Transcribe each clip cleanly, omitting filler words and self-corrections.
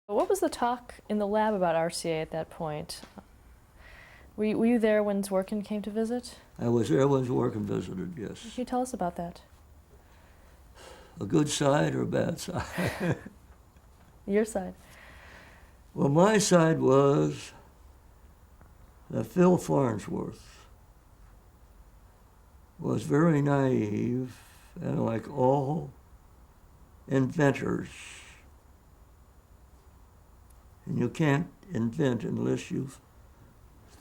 What was the talk in the lab about RCA at that point? Were you there when Zworkin came to visit? I was there when Zworkin visited, yes. Can you tell us about that? A good side or a bad side? Your side. Well, my side was that Phil Farnsworth was very naive, and like all inventors, and you can't invent unless you've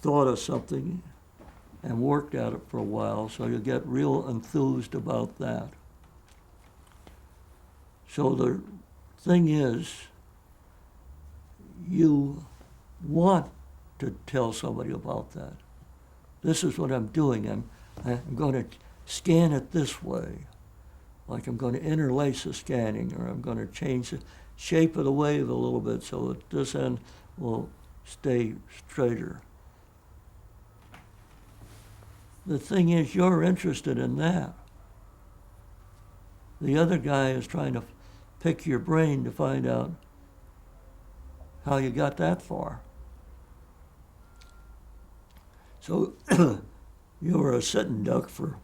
thought of something and worked at it for a while, so you get real enthused about that. So the thing is, you want to tell somebody about that. This is what I'm doing. I'm going to scan it this way, like I'm going to interlace the scanning, or I'm going to change the shape of the wave a little bit so that this end will stay straighter. The thing is, you're interested in that. The other guy is trying to pick your brain to find out how you got that far. So you're a sitting duck for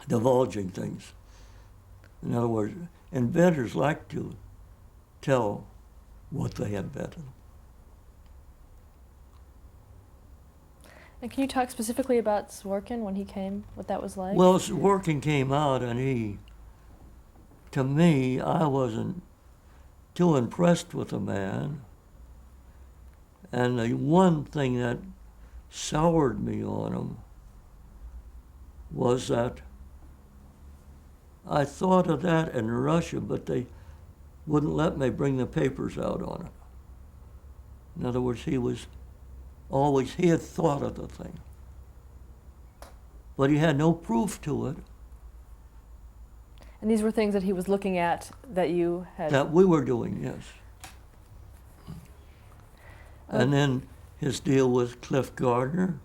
divulging things. In other words, inventors like to tell what they invented. And can you talk specifically about Zworkin when he came, what that was like? Well, Zworkin came out, and to me, I wasn't too impressed with the man. And the one thing that soured me on him was that I thought of that in Russia, but they wouldn't let me bring the papers out on it. In other words, he had thought of the thing, but he had no proof to it. And these were things that he was looking at that you had... That we were doing, yes. And then his deal with Cliff Gardner,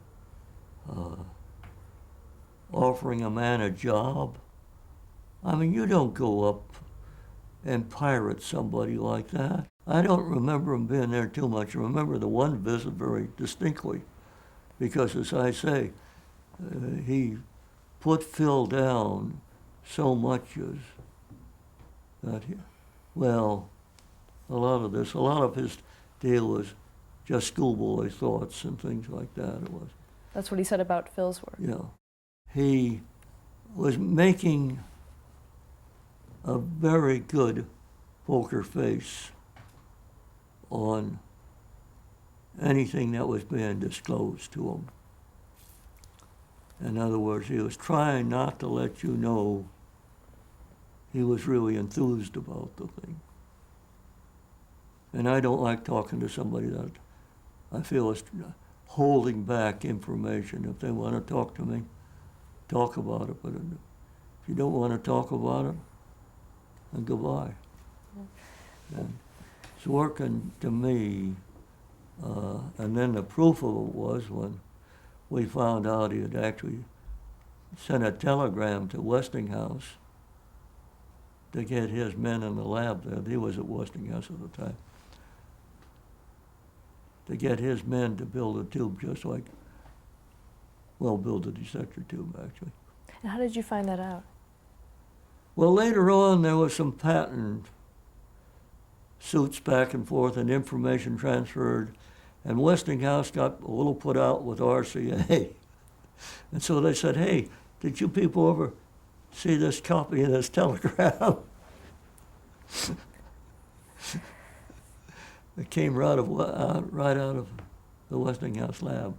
offering a man a job. I mean, you don't go up and pirate somebody like that. I don't remember him being there too much. I remember the one visit very distinctly, because, as I say, he put Phil down so much as that, a lot of his deal was just schoolboy thoughts and things like that. It was. That's what he said about Phil's work. Yeah. He was making a very good poker face on anything that was being disclosed to him. In other words, he was trying not to let you know he was really enthused about the thing. And I don't like talking to somebody that I feel is holding back information. If they want to talk to me, talk about it. But if you don't want to talk about it, then goodbye. Yeah. And it's working to me. And then the proof of it was when we found out he had actually sent a telegram to Westinghouse to get his men in the lab there. He was at Westinghouse at the time. To get his men to build a tube build a detector tube, actually. And how did you find that out? Well, later on, there was some patent suits back and forth and information transferred, and Westinghouse got a little put out with RCA. And so they said, hey, did you people ever see this copy of this telegram? It came right out of the Westinghouse lab.